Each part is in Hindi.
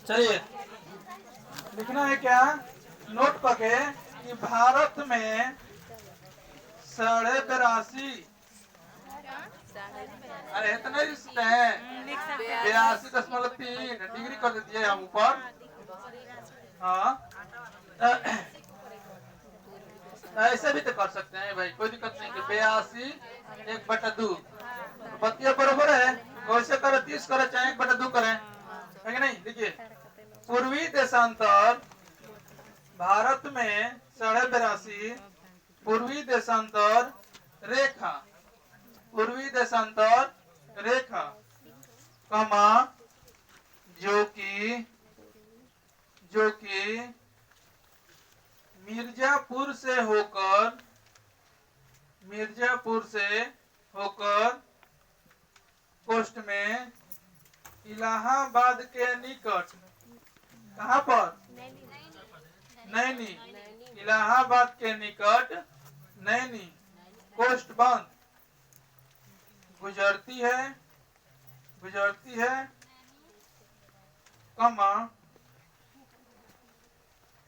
चलिए लिखना है क्या, नोट पके कि भारत में 82.5, अरे इतना रिश्ते हैं, 82.3 डिग्री कर देती है हम ऊपर। हाँ ऐसे भी तो कर सकते हैं भाई, कोई दिक्कत नहीं कि 82/2, बतिया बरोबर है। वैसे करे 30 करे चाहे 1/2 करें, है कि नहीं। देखिए पूर्वी देशांतर भारत में 82.5 पूर्वी देशांतर रेखा, पूर्वी देशांतर रेखा कमा जो कि मिर्जापुर से होकर कोस्ट में इलाहाबाद के निकट, कहाँ पर, नैनी, इलाहाबाद के निकट नैनी कोस्ट बंद गुजरती है कमा।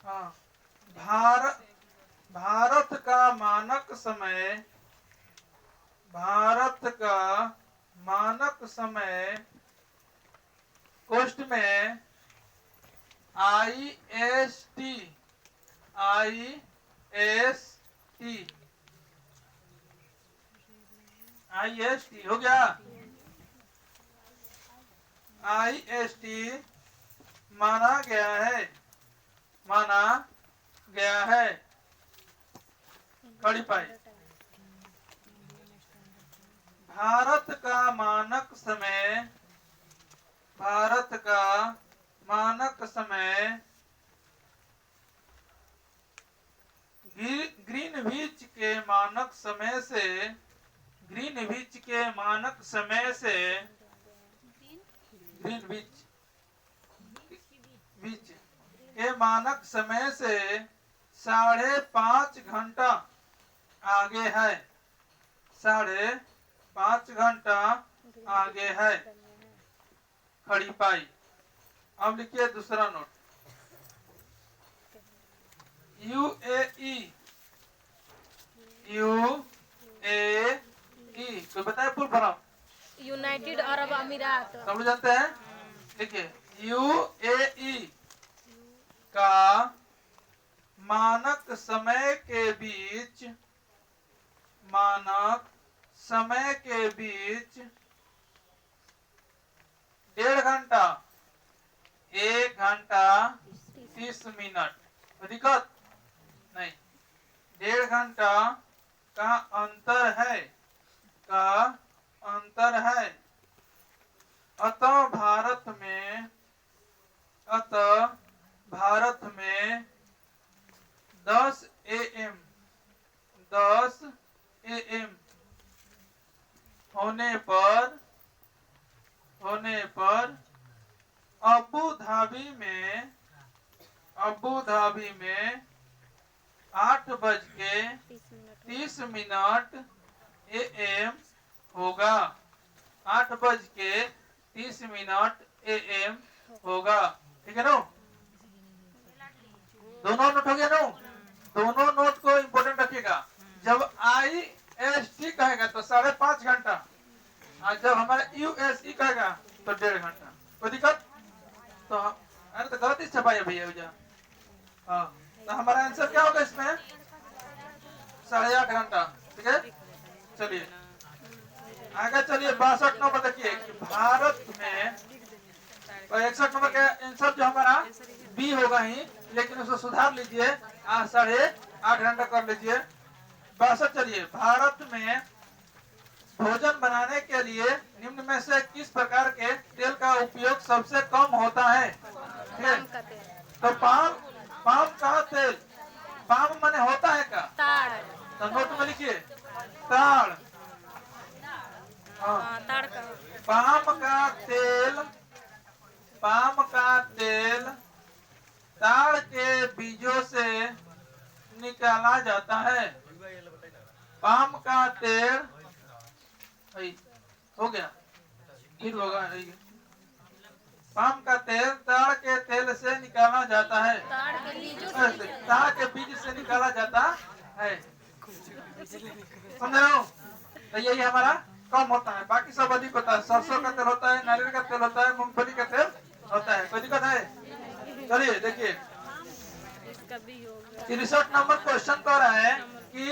हाँ भारत का मानक समय कोस्ट में IST हो गया। IST माना गया है खड़ी पाई। भारत का मानक समय ग्रीनविच के मानक समय से 5.5 घंटा आगे है, 5.5 घंटा आगे है खड़ी पाई। अब लिखिए दूसरा नोट, यूएई तो बताए फुल फॉर्म, यूनाइटेड अरब अमीरात। सब लोग जानते हैं। देखिए यूएई का मानक समय के बीच 1.5 घंटा 1 घंटा 30 मिनट, दिक्कत नहीं, 1.5 घंटा का अंतर है। अतः भारत में 10 AM होने पर अबू धाबी में 8:30 AM होगा, 8:30 AM होगा। ठीक है ना, दोनों नोट हो गया ना। दोनों नोट को इम्पोर्टेंट रखिएगा। जब IST कहेगा तो 5.5 घंटा, और जब हमारा USE कहेगा तो 1.5 घंटा। कोई दिक्कत तो अरे तो गलत ही छपाया भैया। हाँ तो हमारा आंसर क्या होगा इसमें, 8.5 घंटा। ठीक है, चलिए आगे चलिए 62 नंबर देखिए कि भारत में 61 नंबर का आंसर जो हमारा बी होगा ही, लेकिन उसको सुधार लीजिए, 8.5 घंटा कर लीजिए। 62 चलिए, भारत में भोजन बनाने के लिए निम्न में से किस प्रकार के तेल का उपयोग सबसे कम होता है। तो पाम का तेल, पाम माने होता है का, तो नोट में लिखिए ताड़। पाम का तेल ताड़ के बीजों से निकाला जाता है। पाम का तेल हो गया, फिर होगा पाम का तेल ताड़ के तेल से निकाला जाता है, ताड़ के बीजों से ताड़ के बीज से निकाला जाता है। समझ रहे हो? तो यही हमारा कम होता है, बाकी सब अधिक होता है। सरसों का तेल होता है, नारियल का तेल होता है, मूंगफली का तेल होता है। कोई दिक्कत है? चलिए देखिए, इसका भी होगा 63 नंबर क्वेश्चन कह रहा है कि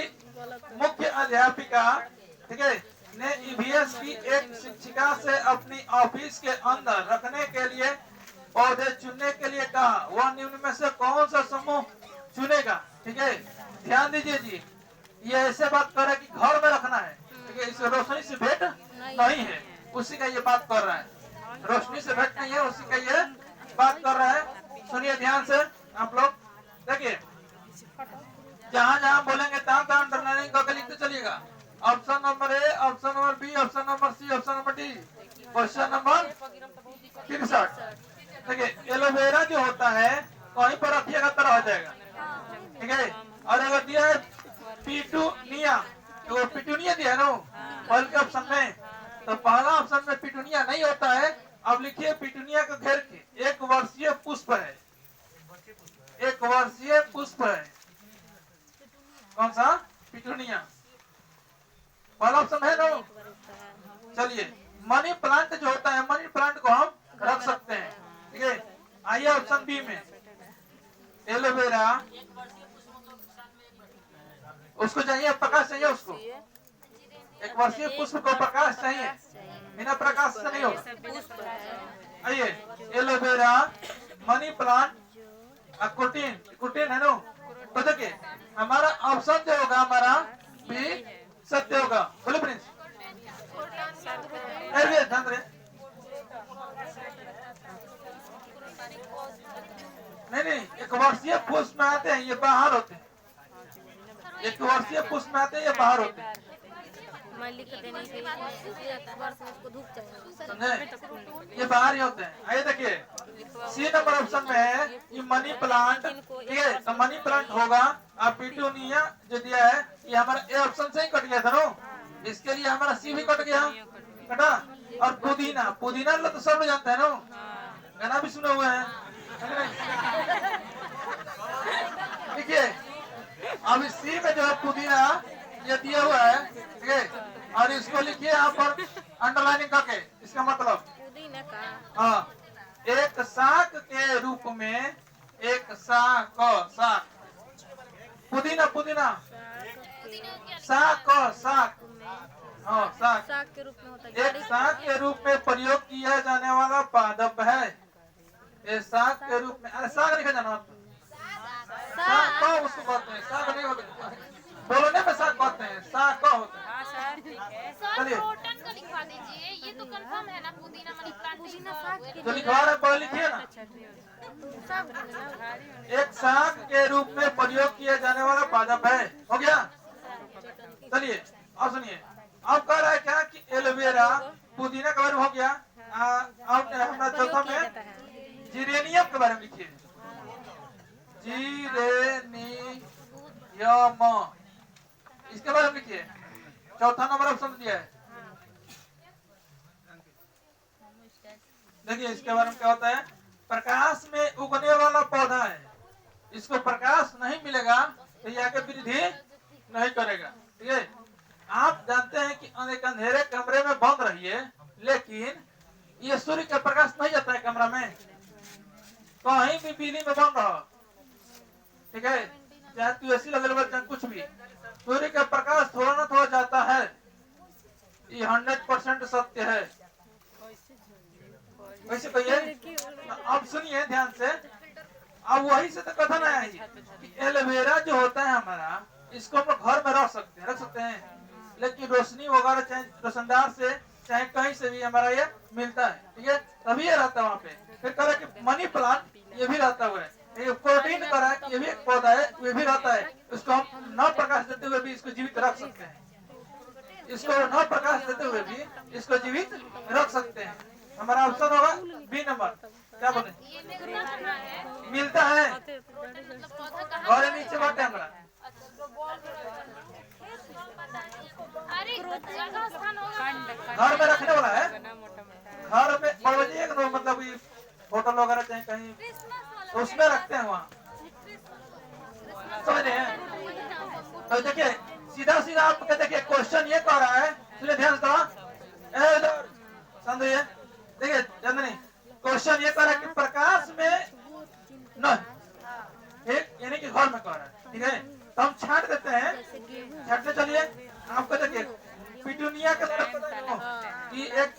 मुख्य अध्यापिका, ठीक है, ने ईवीएस की एक शिक्षिका से अपनी ऑफिस के अंदर रखने के लिए पौधे चुनने के लिए कहा। वह निम्न में से कौन सा समूह चुनेगा? ठीक है, ध्यान दीजिए जी, ये ऐसे बात कर रहा है कि घर में रखना है, ठीक है, इसे रोशनी से भेंट नहीं है, उसी का ये बात कर रहा है। रोशनी से भेंट नहीं है, उसी का ये बात कर रहा है। सुनिए ध्यान से आप लोग, देखिए जहां जहां बोलेंगे तहां तहां अंडरलाइनिंग करके लिखते चलिएगा। Option number A, option number B, option number C, option number D. Question number 63। देखिए एलोवेरा जो होता है कहीं पर रखिएगा तो रह जाएगा, ठीक है। और अगर दिया है पिटूनिया, तो पिटूनिया दिया है ना पहले के ऑप्शन में, तो पहला ऑप्शन में पिटूनिया नहीं होता है। अब लिखिए पिटूनिया का घेर के 1 वर्षीय पुष्प है, 1 वर्षीय पुष्प है। कौन सा? पिटूनिया, पहला ऑप्शन है ना। चलिए मनी प्लांट जो होता है, मनी प्लांट को हम रख सकते हैं, ठीक है। आइए ऑप्शन बी में, एलोवेरा, उसको चाहिए प्रकाश, चाहिए उसको 1 वर्षीय पुष्प को प्रकाश चाहिए, बिना प्रकाश से नहीं होगा। आइए एलोवेरा, मनी प्लांट, कुटीन, कुटीन है ना। तो देखिए हमारा ऑप्शन जो होगा हमारा बी सत्य होगा। बोले प्रिंस नहीं, 1 वर्षीय पुष्प में आते हैं, ये बाहर होते हैं। 1 वर्षीय पुष्प में आते हैं, ये बाहर होते हैं। मैं लिख देने के लिए एक वर्ष में उसको धूप चाहिए, समझे? ये बाहर ही होते हैं। आइए देखिए सी नंबर ऑप्शन में है ये मनी प्लांट, ठीक है, तो मनी प्लांट होगा। और पिटूनिया जो दिया है ये हमारा ए ऑप्शन से ही कट गया था ना, इसके लिए हमारा सी भी कट गया, कटा। और पुदीना, पुदीना तो सब लोग जानते हैं ना, गाना भी सुने हुए हैं। देखिए अब इस सी में जो है पुदीना ये दिया हुआ है, ठीक है, और इसको लिखिए यहाँ पर अंडरलाइनिंग करके, इसका मतलब पुदीना का हाँ, एक शाक के रूप में, एक शाक, पुदीना, पुदीना, शाक, शाक, हाँ शाक, साग के रूप में होता है, एक शाक के रूप में प्रयोग किया जाने वाला पादप है। ये शाक के रूप में, अरे साग लिखा जाना, साग का उसको कहते हैं, साग नहीं होता, बोलने में साग कहते हैं, साग का होता है। चलिए कॉटन का लिखवा दीजिए, ये तो कंफर्म है ना, पुदीना मनी प्लांट पुदीना साग के जो लिखवा रहे पहले लिखिए ना, एक शाक के रूप में प्रयोग किया जाने वाला पादप है। हो गया? चलिए अब सुनिए, अब कह रहा है क्या कि एलोवेरा, पुदीना के बारे में हो गया। अब हमारा चौथा में जिरेनियम के बारे में लिखिए, जिरेनियम, इसके बारे में लिखिए, चौथा नंबर ऑप्शन दिया है। देखिए इसके बारे में क्या होता है, प्रकाश में उगने वाला पौधा है, इसको प्रकाश नहीं मिलेगा तो ये आगे वृद्धि नहीं करेगा, ठीक है। आप जानते हैं कि एक अंधेरे कमरे में बंद रहिए, लेकिन ये सूर्य का प्रकाश नहीं जाता है कमरा में, कहीं भी बिजली में बंद रहो, ठीक है, चाहे तू ऐसी लगल चाहे कुछ भी, सूर्य का प्रकाश थोड़ा ना थोड़ा जाता है, ये 100% सत्य है। वैसे कहिए, अब सुनिए ध्यान से, अब वही से तो कथन आया है कि एलोवेरा जो होता है हमारा, इसको हम घर में रख सकते हैं, लेकिन रोशनी वगैरह चाहे रोशनदार से चाहे कहीं से भी हमारा ये मिलता है, ठीक है, तभी ये रहता है वहाँ पे। फिर कह रहा है कि मनी प्लांट ये भी रहता हुआ है, प्रोटीन कर रहा है कि ये भी एक पौधा है, ये भी रहता है, इसको हम न प्रकाश देते हुए भी इसको जीवित रख सकते हैं, इसको न प्रकाश देते हुए भी इसको जीवित रख सकते हैं। हमारा ऑप्शन होगा बी नंबर। क्या बोले? मिलता है, और नीचे बाटे हमारा, अरे जगह स्थान होगा, घर में रखने वाला है, घर में मतलब सुनिए ध्यान से थोड़ा। ए इधर शांत होइए। देखिए चंदनी, क्वेश्चन ये कर रहा है कि प्रकाश में न एक यानी कि घर में कह रहा है, ठीक है। तो हम छांट देते हैं, छांटने चलिए। आपको देखिए पिटूनिया के तरफ पता है कि एक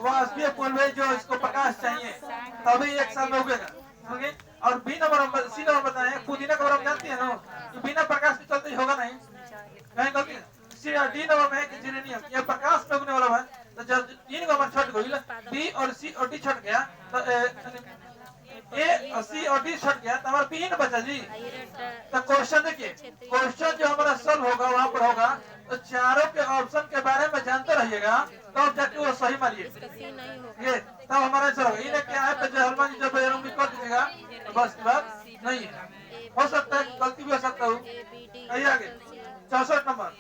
वाष्पीय फूल में जो इसको प्रकाश चाहिए तभी एक साल में उगेगा, समझे। और बी नंबर सी नंबर बताए पुदीना का हम जानती है ना कि बिना प्रकाश के चलते ही होगा नहीं, कहीं गलती। सी और डी नंबर में है कि जेरेनियम ये प्रकाश में उगने वाला है। तो जब तीन नंबर छट गई, बी और सी और डी छट गया तो ए और सी और डी छट गया तो हमारा बी न बचा जी। तो क्वेश्चन देखिए, क्वेश्चन जो हमारा सॉल्व होगा वहां पर होगा तो चारों के ऑप्शन के बारे में जानते रहिएगा तब जाके वो सही मानिए, ये तब हमारा आंसर होगा। इन्हें क्या है जो हनुमान जी जब भी कर दीजिएगा तो बस की बात नहीं है, हो सकता है गलती भी हो सकता हूँ। आइए आगे 64 नंबर।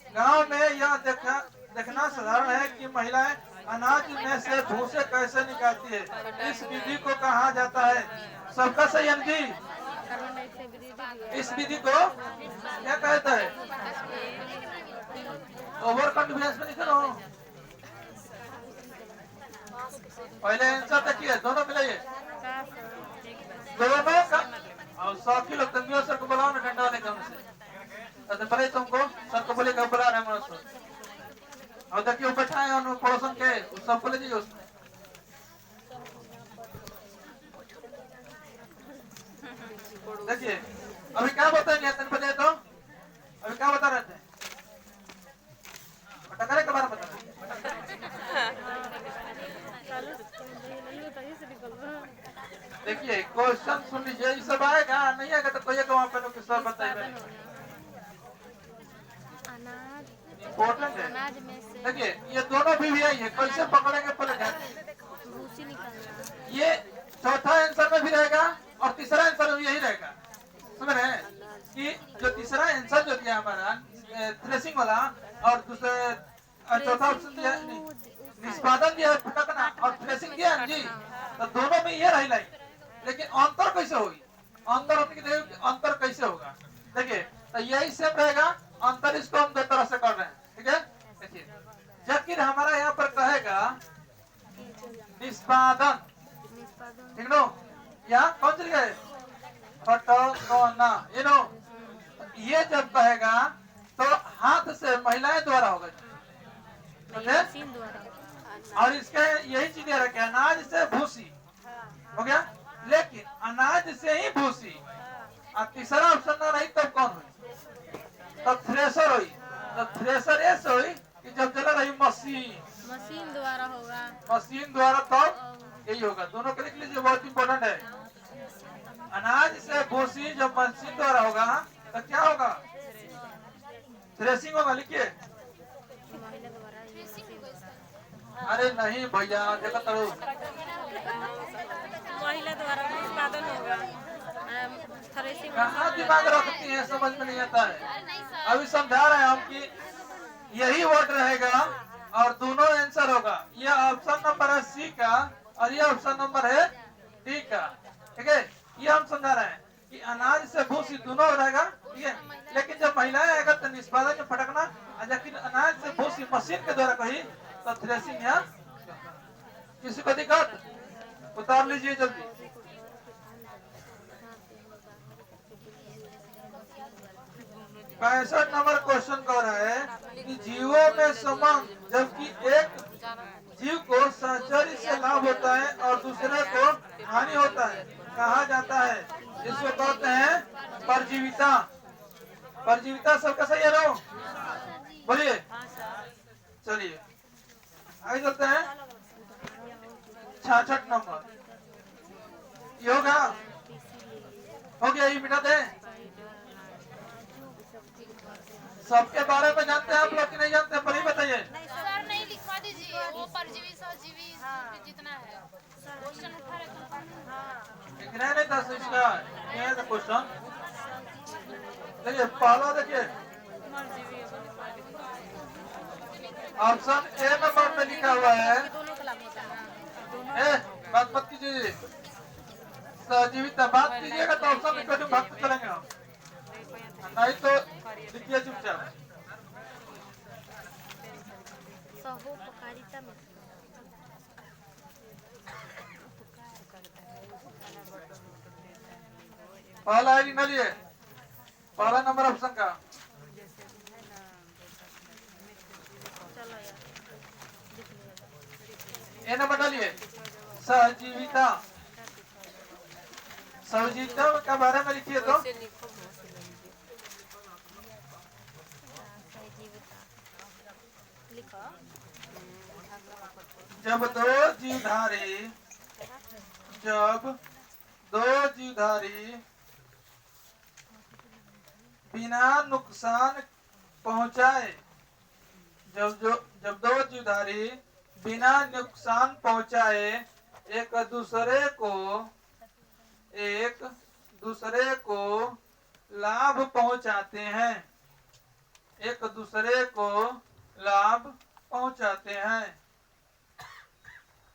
गांव में यह देखना साधारण है कि महिलाएं अनाज में से भूसे कैसे निकालती है। इस विधि को कहा जाता है, सबका सही है जी। इस विधि को क्या कहता है? ओवर कॉन्फिडेंस में नहीं करो। पहले आंसर देखिए, दोनों मिलाइए, दोनों का। और 100 किलो तंगियों सर को बुलाओ ना ठंडा होने का उनसे। तो पहले तुमको सर को बोले कब बुला रहे हैं मनुष्य। और देखिए बैठाए उन पड़ोसन के सबको ले जाइए उसमें। देखिए अभी क्या बताएंगे पहले तो अभी क्या बता रहे थे? टकरे के बारे में बता। देखिए क्वेश्चन सुन लीजिए, ये सब आएगा नहीं आएगा तो कहिएगा वहाँ पे लोग सर बताइए। इम्पोर्टेंट है। देखिए ये दोनों भी आई है, कैसे पकड़ेंगे पहले ये चौथा आंसर में भी रहेगा और तीसरा आंसर में यही रहेगा। समझ रहे हैं कि जो तीसरा आंसर जो दिया हमारा थ्रेसिंग वाला और दूसरे चौथा ऑप्शन दिया निष्पादन दिया फटकना और थ्रेसिंग दिया जी, तो दोनों में ये रही लाइन। लेकिन अंतर कैसे होगी? अंतर होने की अंतर कैसे होगा? देखिए तो यही सेम रहेगा, अंतर इसको हम दो तरह से कर रहे हैं, ठीक है। देखिए जबकि हमारा यहाँ पर कहेगा निष्पादन, ठीक नो, यहाँ कौन सी जगह है? फटकना, ये नो। ये जब कहेगा तो हाथ से महिलाएं द्वारा होगा, और इसका यही चीज दे रखा है अनाज से भूसी हो गया। लेकिन अनाज से ही भूसी और तीसरा ऑप्शन ना रही तब कौन हुई? तब थ्रेसर हुई। तो थ्रेसर ऐसे हुई कि जब चला रही मशीन द्वारा होगा, मशीन द्वारा तब यही होगा। दोनों को लिख लीजिए, बहुत इंपॉर्टेंट है। अनाज से भूसी जब मशीन द्वारा होगा तो क्या होगा? थ्रेसिंग होगा, लिखिए। अरे नहीं भैया देखो तो महिला द्वारा निष्पादन होगा, थ्रेसिंग। कहाँ दिमाग रखती है, समझ में नहीं आता है। अभी समझा रहे हैं हम कि यही वर्ड रहेगा और दोनों आंसर होगा। ये ऑप्शन नंबर है सी का और ये ऑप्शन नंबर है डी का, ठीक है। ये हम समझा रहे हैं कि अनाज से भूसी दोनों रहेगा, ठीक है। लेकिन जब महिलाएं आएगा तो निष्पादन में फटकना, लेकिन अनाज से भूसी मशीन के द्वारा कही तो थ्रेसिंग। यहाँ किसी को दिक्कत? उतार लीजिए जल्दी। 65 नंबर क्वेश्चन कह रहा है कि जीवों में संबंध, जबकि एक जीव को सहचर्य से लाभ होता है और दूसरे को हानि होता है, कहा जाता है। इसको कहते हैं परजीविता। परजीविता सबका सही है ना? बोलिए। चलिए आगे चलते हैं। 66 नंबर योगा हो गया, ये मिटा दे। सबके बारे में जानते हैं आप लोग कि नहीं जानते हैं? पर ही बताइए। सर नहीं लिखवा दीजिए, वो परजीवी सहजीवी जितना है क्वेश्चन उठा रहे। लिखना नहीं था इसका, ये है क्वेश्चन। देखिए पहला देखिए ऑप्शन ए नंबर में लिखा हुआ है। बात मत कीजिए, सहजीविता बात कीजिएगा तो ऑप्शन में कभी भक्त चलेंगे हम, नहीं तो लिखिए चुपचाप। सहोपकारिता में पहला आईडी न लिए, पहला नंबर ऑप्शन का चलो यार लिख लिया। ए नंबर डालिए। सहजीविता, सहजीविता के बारे में लिखिए तो। सहजीविता लिखो। जब दो जीवधारी बिना नुकसान पहुंचाए, जब दो जीवधारी बिना नुकसान पहुंचाए एक दूसरे को लाभ पहुंचाते हैं, एक दूसरे को लाभ पहुंचाते हैं,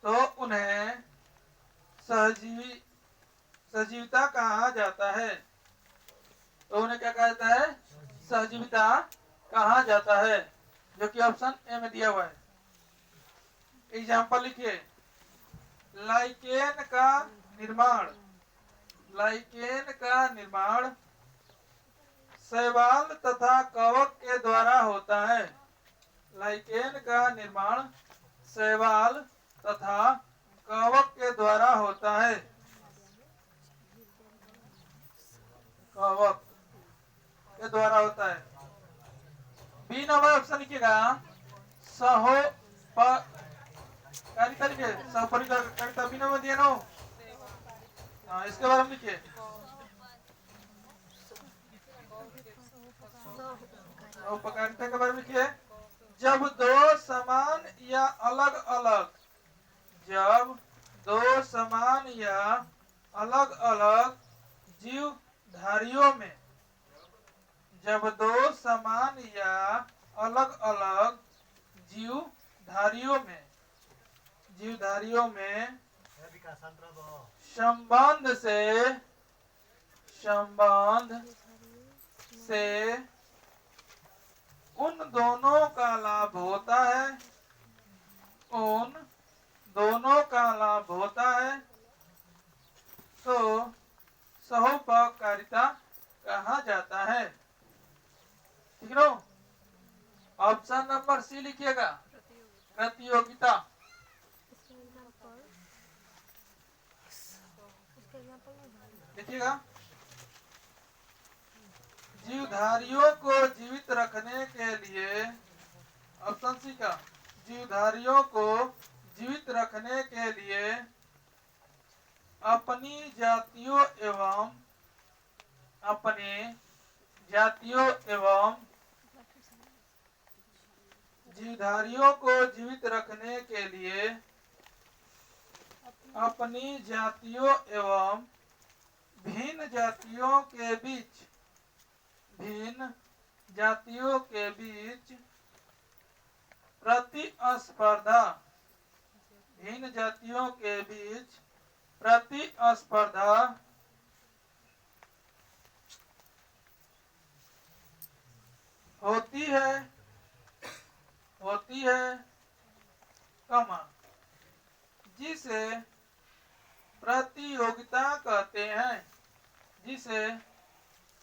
तो उन्हें सहजीविता कहा जाता है। तो उन्हें क्या कहा जाता है? सहजीविता कहा जाता है, जो कि ऑप्शन ए में दिया हुआ है। एग्जाम्पल लिखिए। लाइकेन का निर्माण शैवाल तथा कवक के द्वारा होता है। लाइकेन का निर्माण शैवाल तथा कवक के द्वारा होता है। कवक के द्वारा होता है। बी नंबर ऑप्शन लिखिएगा। सहपरिकारिता बी नंबर दिया नो। हाँ, इसके बारे में लिखिए। सहपरिकारिता के बारे में लिखिए। जब दो समान या अलग अलग जीवधारियों में, जब दो समान या अलग अलग जीवधारियों में संबंध से उन दोनों का लाभ होता है, तो सहोपकारिता कहा जाता है। ठीक है। ऑप्शन नंबर सी लिखिएगा। प्रतियोगिता। देखिएगा। जीवधारियों को जीवित रखने के लिए, ऑप्शन सी का, जीवधारियों को जीवित रखने के लिए अपनी जातियों एवं जीवधारियों को जीवित रखने के लिए अपनी जातियों एवं भिन्न जातियों के बीच प्रतिस्पर्धा होती है, जिसे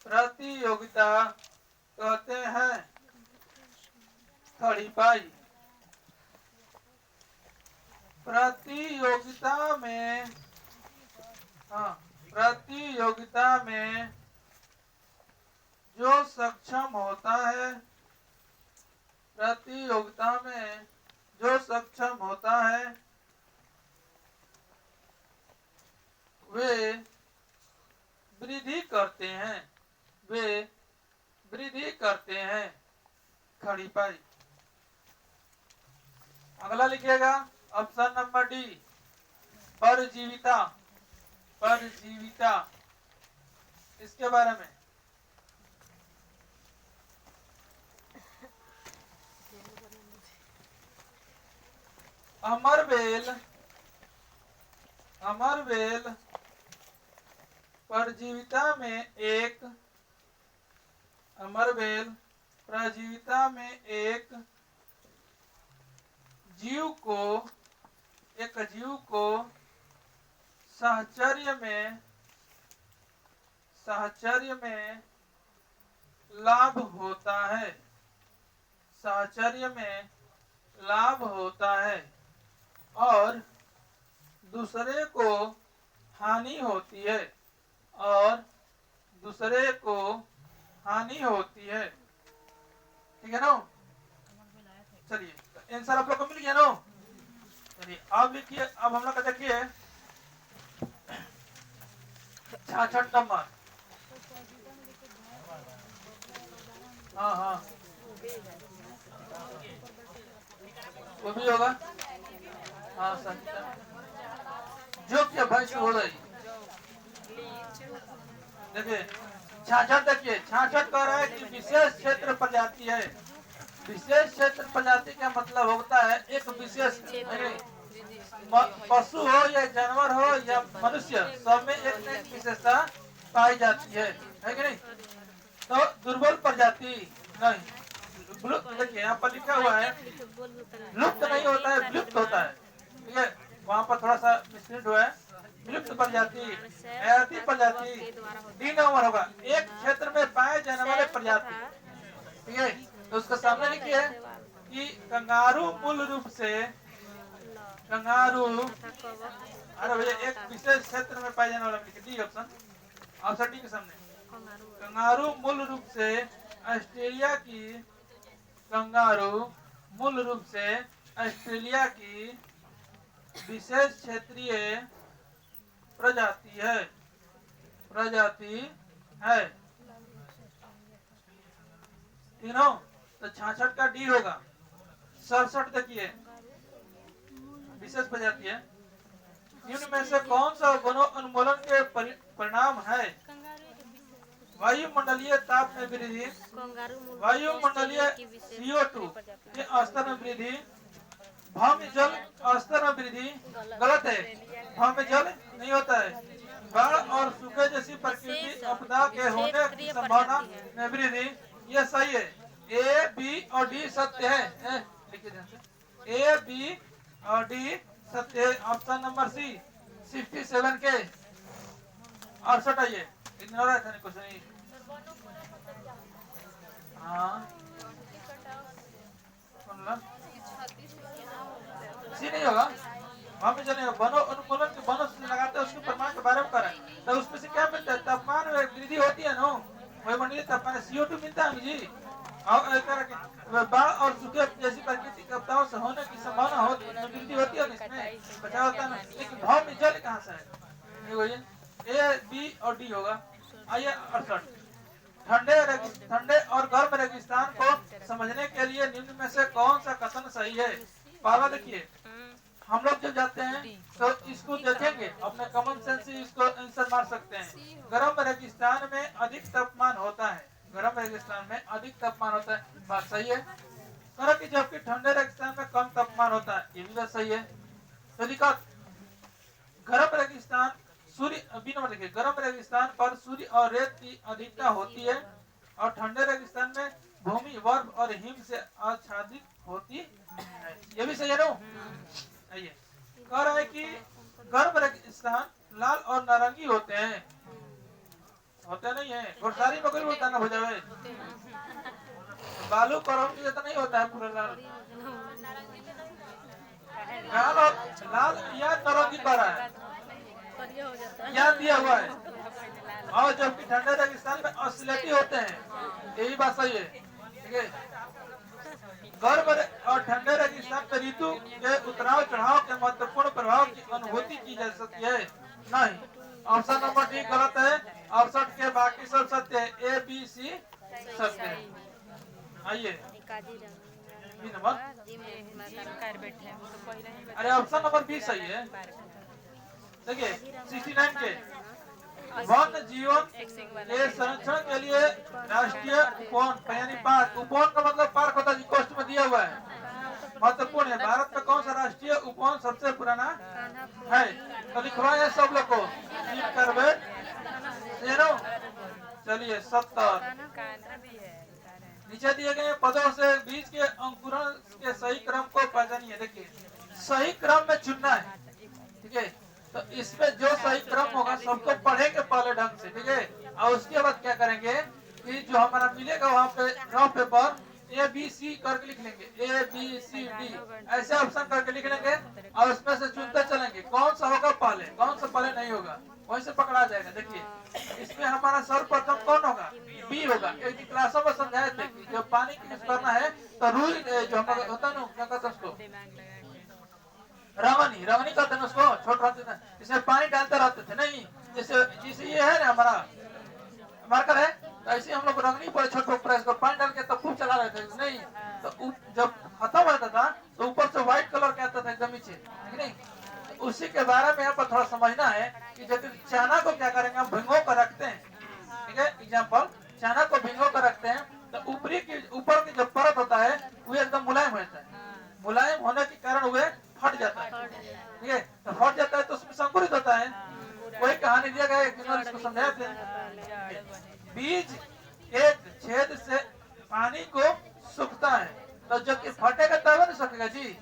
प्रतियोगिता कहते हैं। खड़ी पाई। प्रतियोगिता में जो सक्षम होता है वे वृद्धि करते हैं। खड़ी पाई। अगला लिखिएगा ऑप्शन नंबर डी। परजीविता। इसके बारे में अमरवेल परजीविता में एक जीव को साहचर्य में लाभ होता है, साहचर्य में लाभ होता है और दूसरे को हानि होती है, और दूसरे को हानि होती है। ठीक है ना? चलिए आंसर आप लोग को मिल गया ना? चलिए अब लिखिए, अब हम लोग का देखिए 66 नंबर। हाँ हाँ वो भी होगा। हाँ सही, जो क्या भैंस हो रही। देखिए 66 देखिए 66 कह रहा है कि विशेष क्षेत्र प्रजाति है। विशेष क्षेत्र प्रजाति का मतलब होता है एक विशेष पशु हो या जानवर हो या मनुष्य, सब में एक न एक विशेषता पाई जाती है कि नहीं? तो दुर्बल प्रजाति नहीं, देखिए यहाँ पर लिखा हुआ है लुप्त नहीं होता है, विलुप्त होता है। ठीक है, वहाँ पर थोड़ा सा मिसप्रिंट हुआ है। विलुप्त प्रजाति, हयाती प्रजाति, 3 नंबर होगा। एक क्षेत्र में पाए जाने वाले प्रजाति। ठीक है, तो उसका सामने लिखिए कि कंगारू मूल रूप से कंगारू, अरे भैया एक विशेष क्षेत्र में पाए जाने वाला, डी ऑप्शन, ऑप्शन डी के सामने। कंगारू मूल रूप से ऑस्ट्रेलिया की, कंगारू मूल रूप से ऑस्ट्रेलिया की विशेष क्षेत्रीय प्रजाति है, तीनों। तो 66 का डी होगा। 67 देखिए विशेष प्रजाति है। निम्न में से कौन सा वनो उन्मूलन के परिणाम है? वायुमंडलीय ताप में वृद्धि, वायुमंडलीय CO2 के स्तर में वृद्धि, भौम जल स्तर में वृद्धि। गलत है, भौम जल नहीं होता है। बाढ़ और सूखे जैसी प्रकृति आपदा के होने की संभावना में वृद्धि, ये सही है। ए, बी और डी सत्य है। लिखिए ए, बी और डी सत्य है। ऑप्शन नंबर सी 67 के 68 आइए, इग्नोर है था कुछ नहीं। हाँ सी नहीं होगा, वहाँ पे चलेगा। वनो उन्मूलन के वनों से लगाते हैं, उसके परिमाण के बारे में करें तो उसमें से क्या मिलता है? तापमान में वृद्धि होती है ना, वायुमंडलीय तापमान CO2 मिलता है जी। और बाढ़ और सूखे जैसी प्राकृतिक आपदाओं से होने की संभावना वृद्धि होती है, इसमें बचाव होता है। लेकिन भाव में जल कहाँ से है? ए, बी और डी होगा। आइए 68। ठंडे और गर्म रेगिस्तान को समझने के लिए निम्न में से कौन सा कथन सही है? पहला देखिए, हम लोग जब जाते हैं तो इसको देखेंगे, अपने कॉमन सेंस से इसको आंसर मार सकते हैं। गर्म रेगिस्तान में अधिक तापमान होता है, गर्म रेगिस्तान में अधिक तापमान होता है, बात सही है। कि जबकि ठंडे रेगिस्तान में कम तापमान होता है, ये भी बात सही है। तो दिक्कत, गर्म रेगिस्तान देखिए, गर्म रेगिस्तान पर सूर्य और रेत की अधिकता होती है और ठंडे रेगिस्तान में भूमि बर्फ और हिम से आच्छादित होती है, ये भी सही है ना? आइए, कह रहा है कि गर्म रेगिस्तान लाल और नारंगी होते हैं, होते नहीं है। घुड़सारी में कोई बोलता ना हो जाए, बालू करौटी जैसा नहीं होता है पूरा लाल, लाल या नारंगी पर है, यहाँ दिया हुआ है। और जबकि ठंडे रेगिस्तान में ऑसिलेटी होते हैं, यही बात सही है। ठीक है, गर्म और ठंडे रेगिस्तान में ऋतु के उतराव चढ़ाव के महत्वपूर्ण प्रभाव की अनुभूति की जा सकती है, नहीं। ऑप्शन नंबर डी गलत है। ऑप्शन के बाकी सब सत्य है, ए, बी, सी सत्य है। आइए अरे ऑप्शन नंबर बी सही है। देखिए 69 के वन जीवन के संरक्षण के लिए राष्ट्रीय उपवन यानी पार्क, उपवन का मतलब पार्क होता है, कोष्ठ में दिया हुआ है, महत्वपूर्ण है। भारत में कौन सा राष्ट्रीय उपवन सबसे पुराना है? तो लिखवाए सब लोग को। चलिए 70 नीचे दिए गए पदों से बीज के अंकुरण के सही क्रम को पहचानिए। देखिए सही क्रम में चुनना है, ठीक है। तो इसमें जो सही क्रम होगा सबको पढ़ेंगे पहले ढंग से, ठीक है। और उसके बाद क्या करेंगे कि जो हमारा मिलेगा वहाँ पे रफ पेपर ABC करके लिख लेंगे, ABCD ऐसे ऑप्शन करके लिख लेंगे और उसमें से चुनते चलेंगे कौन सा होगा पहले, कौन सा पहले नहीं होगा, वहीं से पकड़ा जाएगा। देखिए इसमें हमारा सर्वप्रथम कौन होगा, B होगा। एक क्लासों में समझाए थे कि जब पानी यूज करना है तो रुई जो हमारा होता है ना, क्या कहते हैं उसको, रवनी, रवनी कहते हैं उसको, छोट रहते थे इसमें पानी डालते रहते थे। नहीं जैसे जैसे ये है ना हमारा मार्कर है, तो ऐसे हम लोग रंगनी पर छोटे प्रेस को पानी डाल के तो खूब चला रहे थे। नहीं तो जब खत्म होता था तो ऊपर से व्हाइट कलर के आता था एकदम नीचे, ठीक नहीं। तो उसी के बारे में यहाँ पर थोड़ा समझना है कि जब चना को क्या करेंगे हम भिंगो कर रखते हैं, ठीक है। एग्जाम्पल चना को भिंगो कर रखते हैं तो ऊपरी की ऊपर की जो परत होता है वो एकदम मुलायम होता है, मुलायम होने के कारण वो फट जाता है, ठीक है। तो फट जाता है तो उसमें संकुरित होता है। वही कहानी दिया गया है, इसको समझाए थे। बीज एक छेद से पानी को सूखता है, तो जबकि फटेगा तब नहीं सूखेगा जी।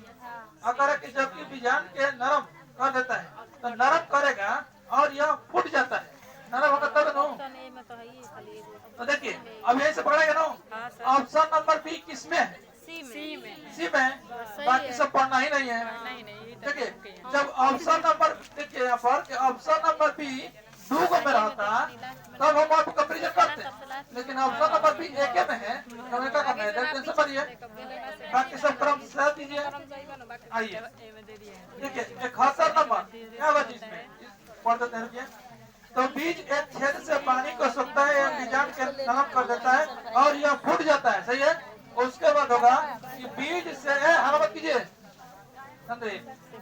अगर कि जबकि बीजान के नरम कर देता है तो नरम करेगा और यह फूट जाता है, नरम होगा तब न। तो देखिए अब यही से पढ़ेगा ना। ऑप्शन नंबर बी किसमें है, सी में, बाकी सब पढ़ना ही नहीं है। देखिए जब ऑप्शन नंबर, देखिए यहाँ पर ऑप्शन नंबर बी दो में रहता तब हम आपको कंपेरिजन करते हैं, लेकिन ऑप्शन नंबर बी एक में है तो हमें क्या करना है, टेंशन पड़िए, बाकी सब क्रम से दीजिए। आइए देखिए 71 नंबर क्या होगा जिसमें पढ़ देते हैं। तो बीज एक छेद से पानी को सूखता है या बीजान के नरम कर देता है और यह फूट जाता है, सही है। उसके बाद होगा कि बीज से हरमत कीजिए,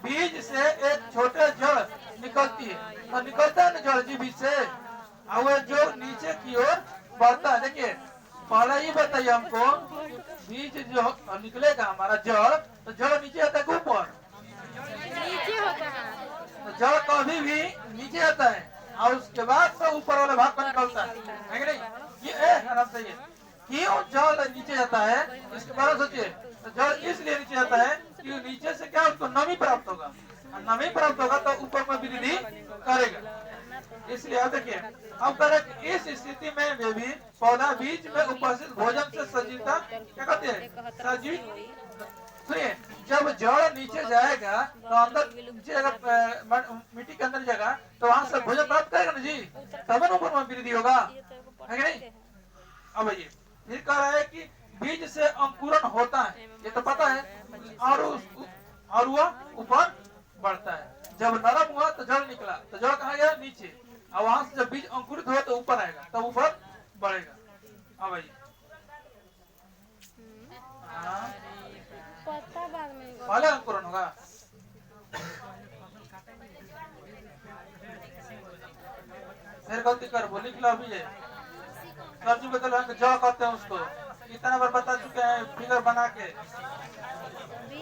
बीज से एक छोटे जड़ निकलती है, तो निकलता है ना जड़ जी बीज से, और जो नीचे की ओर बढ़ता है। देखिए पहले ही बताइए हमको, बीज जो निकलेगा हमारा जड़, तो जड़ नीचे आता है ऊपर, नीचे होता है, तो जड़ कभी भी नीचे आता है और उसके बाद तो ऊपर वाले भाग पर निकलता है कि नहीं। ये आराम से क्यों जल नीचे जाता है इसके बारे में सोचिए। तो जल इसलिए नीचे जाता है कि नीचे से क्या उसको नमी प्राप्त होगा, नमी प्राप्त होगा तो ऊपर में वृद्धि करेगा, इसलिए आप देखिए। अब करें इस स्थिति में भी पौधा बीज में उपस्थित भोजन से सजीवता क्या कहते हैं, सजीव। सुनिए जब जड़ नीचे जाएगा तो अंदर नीचे अगर मिट्टी के अंदर जाएगा तो वहां से भोजन प्राप्त करेगा ना जी, तब न ऊपर में वृद्धि होगा, है कि नहीं। अब ये फिर कह रहा है कि बीज से अंकुरन होता है, ये तो पता है, और वह ऊपर बढ़ता है। जब नरम हुआ तो जड़ निकला, तो जड़ कहाँ गया, नीचे, और वहां से जब बीज अंकुरित हुआ तो ऊपर आएगा, तब ऊपर बढ़ेगा। अब आइए पता बाद में पहले अंकुरन होगा। फिर गलती कर वो लिख लो अभी, सर जी बदल जड़ कहते हैं उसको, कितना बार बता चुके हैं फिगर बना के,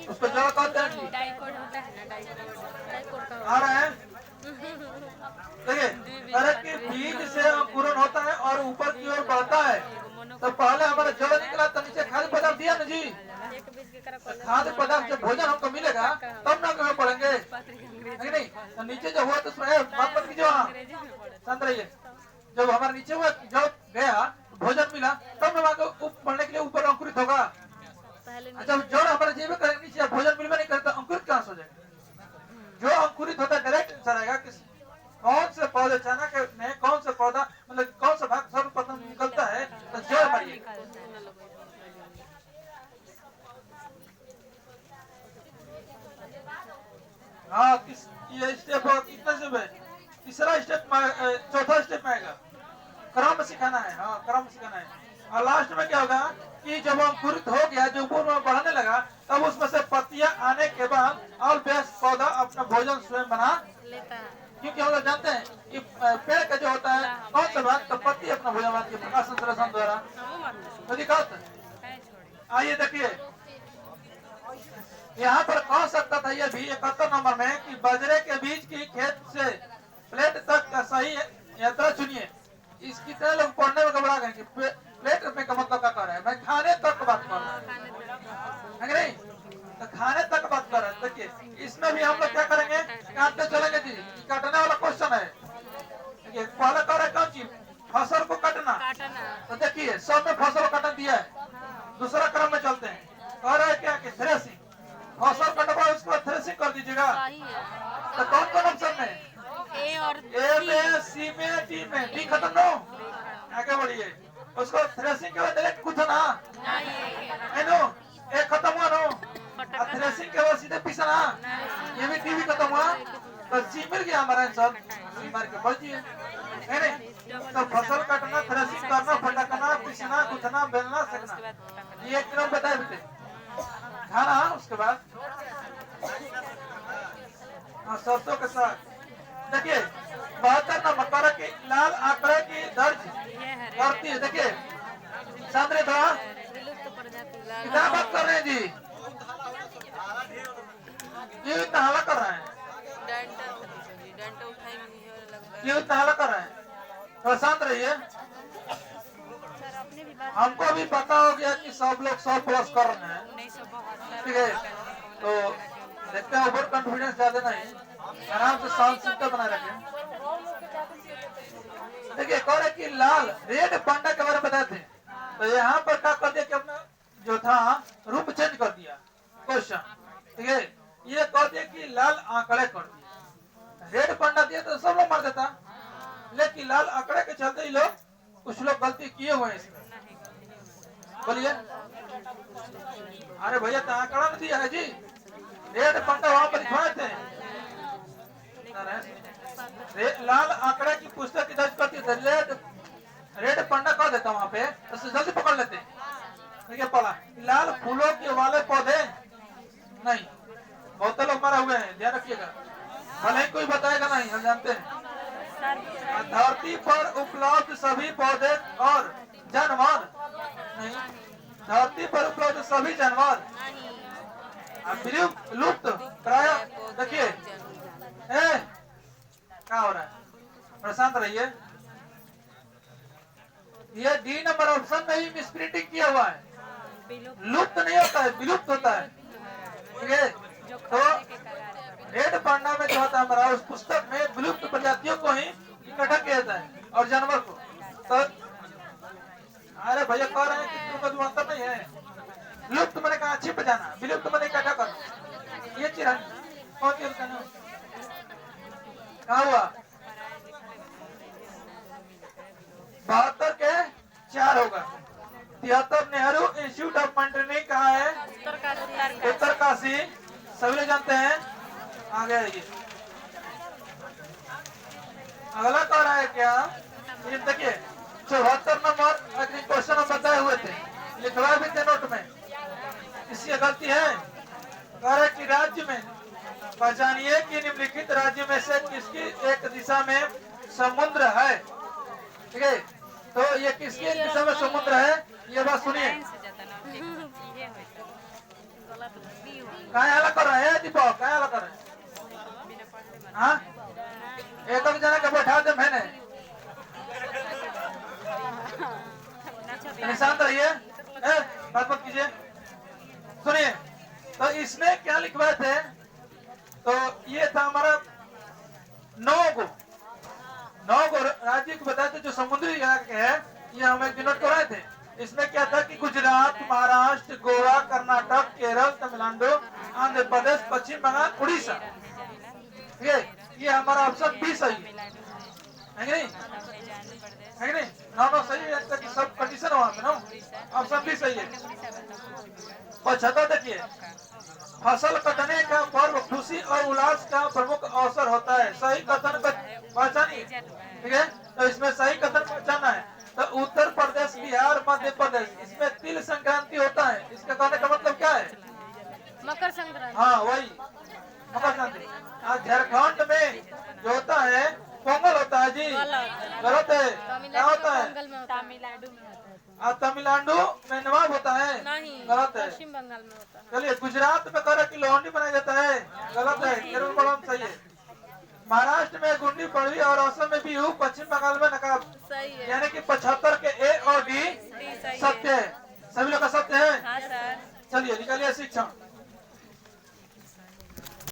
उसको जड़ कहते हैं। डाइकोड होता है ना, डाइकोड का आ रहे हैं देखिए, अरे कि बीज से अंकुरन होता है और ऊपर की ओर बढ़ता है। तो पहले हमारा जड़ निकला तो नीचे खाद्य पदार्थ दिया ना जी, खाद्य पदार्थ जब भोजन हमको मिलेगा तब ना कहाँ पड़ेंगे, है नहीं। तो नीचे जब हुआ तो उसमें बात मत कीजिए, वहाँ शांत रहिए। जब हमारे नीचे हुआ जब गया भोजन मिला तब ना बढ़ने के लिए ऊपर अंकुरित होगा। जब जड़ हमारे जेब में करेंगे नीचे भोजन मिलवा नहीं करता, अंकुरित कहाँ से हो जाएगा। जो अंकुरित होता है डायरेक्ट आंसर आएगा कि कौन से पौधे चना के में कौन सा पौधा मतलब कौन सा भाग सर्वप्रथम निकलता है, तो जड़ मारिए। हाँ ये स्टेप कितना स्टेप है, तीसरा स्टेप चौथा स्टेप में आएगा, क्रम सिखाना है। हाँ क्रम सिखाना है। और लास्ट में क्या होगा कि जब अंकुरित हो गया, जो ऊपर में बढ़ने लगा, तब उसमें से पत्तियां आने के बाद और बेस्ट पौधा अपना भोजन स्वयं बना लेता है, क्योंकि हम लोग जानते हैं कि पेड़ का जो होता है कौन सा भाग, तो पत्ती अपना भोजन बनाती है प्रकाश संश्लेषण द्वारा। तो दिखाते आइए देखिए यहाँ पर कह सकता था ये भी 71 नंबर में कि बाजरे के बीज की खेत से प्लेट तक का सही यात्रा चुनिए। इस कितने लोग पढ़ने में घबरा गए कि प्लेट में का मतलब क्या कर रहा है, मैं खाने तक बात कर रहा हूँ, है कि नहीं। खाने तक बात कर रहे हैं। देखिए इसमें भी हम लोग क्या करेंगे, काटते चलेंगे जी। काटने वाला क्वेश्चन है। देखिए पहले कर रहे कौन चीज, फसल को काटना। तो देखिए सब में फसल को काटना दिया है। दूसरा क्रम में चलते हैं, कह रहे हैं क्या कि थ्रेसिंग, फसल कटवा उसके बाद थ्रेसिंग कर दीजिएगा। तो कौन कौन ऑप्शन में, ए और ए में, सी में, डी में। डी खत्म ना हो, आगे बढ़िए। उसको थ्रेसिंग के बाद डायरेक्ट कुचना है नो, ए खत्म हुआ नो, और थ्रेसिंग के बाद सीधे पिसना, ये भी डी भी खत्म हुआ। तो सी मिल गया हमारा आंसर, सी मार के बढ़ जाइए, है नहीं। तो फसल काटना, थ्रेसिंग करना, फटकना, पिसना, कुचना, बेलना, सेकना, ये एक क्रम बताए बेटे। खाना उसके बाद हाँ सरसों के साथ। देखिए 72 नंबर कर के लाल आंकड़े की दर्ज करती है। देखिए सामने थोड़ा क्या बात कर रहे हैं जी, ये इतना हल्ला कर रहे हैं, ये इतना हल्ला कर रहे हैं, थोड़ा शांत रहिए। हमको भी पता हो गया कि सब लोग 100+ कर रहे हैं, ठीक है। तो देखते हैं, ओवर कॉन्फिडेंस ज्यादा नहीं, आराम से शांत चित्त बनाए रखें। देखिए कह रहे कि लाल रेड पांडा के बारे में बताए थे, तो यहाँ पर क्या कर दिया कि अपना जो था रूप चेंज कर दिया क्वेश्चन, ठीक है। ये कह दिया कि लाल आंकड़े कर दिया, रेड पांडा दिया तो सब लोग मार देता, लेकिन लाल आंकड़े के चलते ही लोग, कुछ लोग गलती किए हुए हैं इसमें। बोलिए, अरे भैया तो आंकड़ा में दिया है जी, रेड पांडा वहां पर लिखवाए थे। लाल आंकड़े की पुस्तक की दर्ज करती है, रेड पंडा कर देता वहां पे, तो जल्दी पकड़ लेते। देखिए पढ़ा, लाल फूलों के वाले पौधे नहीं, बहुत लोग मरे हुए हैं, ध्यान रखिएगा, भले ही कोई बताएगा नहीं, हम जानते हैं। धरती पर उपलब्ध सभी पौधे और जानवर नहीं, धरती पर उपलब्ध सभी जानवर लुप्त प्राय। देखिए क्या हो रहा है, प्रशांत रहिए। ये डी नंबर ऑप्शन में ही मिसप्रिंटिंग किया हुआ है, लुप्त नहीं होता है, विलुप्त होता है, ठीक है। तो रेड पांडा में जो होता है हमारा, उस पुस्तक में विलुप्त प्रजातियों को ही इकट्ठा किया जाता है और जानवर को। तो अरे भैया कह रहे हैं कि तुम अंतर नहीं है, लुप्त मैंने कहा अच्छी बजाना, विलुप्त मैंने इकट्ठा करना, ये चीज कौन चीज कहा हुआ। 72 के 4 होगा। 73 नेहरू इंस्टीट्यूट ऑफ मॉनिटरिंग कहाँ है, उत्तरकाशी, सभी लोग जानते हैं। आगे आइए, अगला कह रहा है क्या, ये देखिए 74 नंबर क्वेश्चन हम बताए हुए थे, लिखवाए भी थे नोट में, इसकी गलती है। कह रहे कि राज्य में पहचानिए कि निम्नलिखित राज्य में से किसकी एक दिशा में समुद्र है, ठीक है। तो ये किसकी एक दिशा में समुद्र है, ये बात सुनिए। कहाँ कर रहे हैं दीपक, कहाँ कर रहे हैं, हाँ एक जना के बैठा दे मैंने, शांत रहिए, बात मत कीजिए, सुनिए। तो इसमें क्या लिखवाए थे, तो ये था हमारा 9 राज्य को बताए थे जो समुद्री इलाके है, ये हम एक नोट कराए थे। इसमें क्या था कि गुजरात, महाराष्ट्र, गोवा, कर्नाटक, केरल, तमिलनाडु, आंध्र प्रदेश, पश्चिम बंगाल, उड़ीसा, ठीक है। ये हमारा ऑप्शन 20 सही है कि नहीं, है कि नहीं, ना सही है कि सब कंडीशन वहां पे ना, ऑप्शन 20 सही है। 75 देखिए, फसल कटने का पर्व खुशी और उल्लास का प्रमुख अवसर होता है, सही कथन पहचानिए, ठीक है। तो इसमें सही कथन पहचाना है, तो उत्तर प्रदेश, बिहार, मध्य प्रदेश, इसमें तिल संक्रांति होता है, इसका कहने का मतलब क्या है, मकर संक्रांति, हाँ वही मकर संक्रांति। झारखंड में जो होता है पोंगल होता है जी, गलत है, क्या होता है, तमिलनाडु में तमिलनाडु में नवाब होता है, गलत है। पश्चिम बंगाल में होता है। चलिए गुजरात में कर कि लोहंडी बनाया जाता है, गलत है, केरल बड़म सही है। महाराष्ट्र में गुंडी पड़वी और असम में बिहू, पश्चिम बंगाल में नकाब, सही है, यानी कि 75 के ए और डी सत्य है, सभी लोग का सत्य है। हाँ सर। चलिए निकालिए शिक्षण।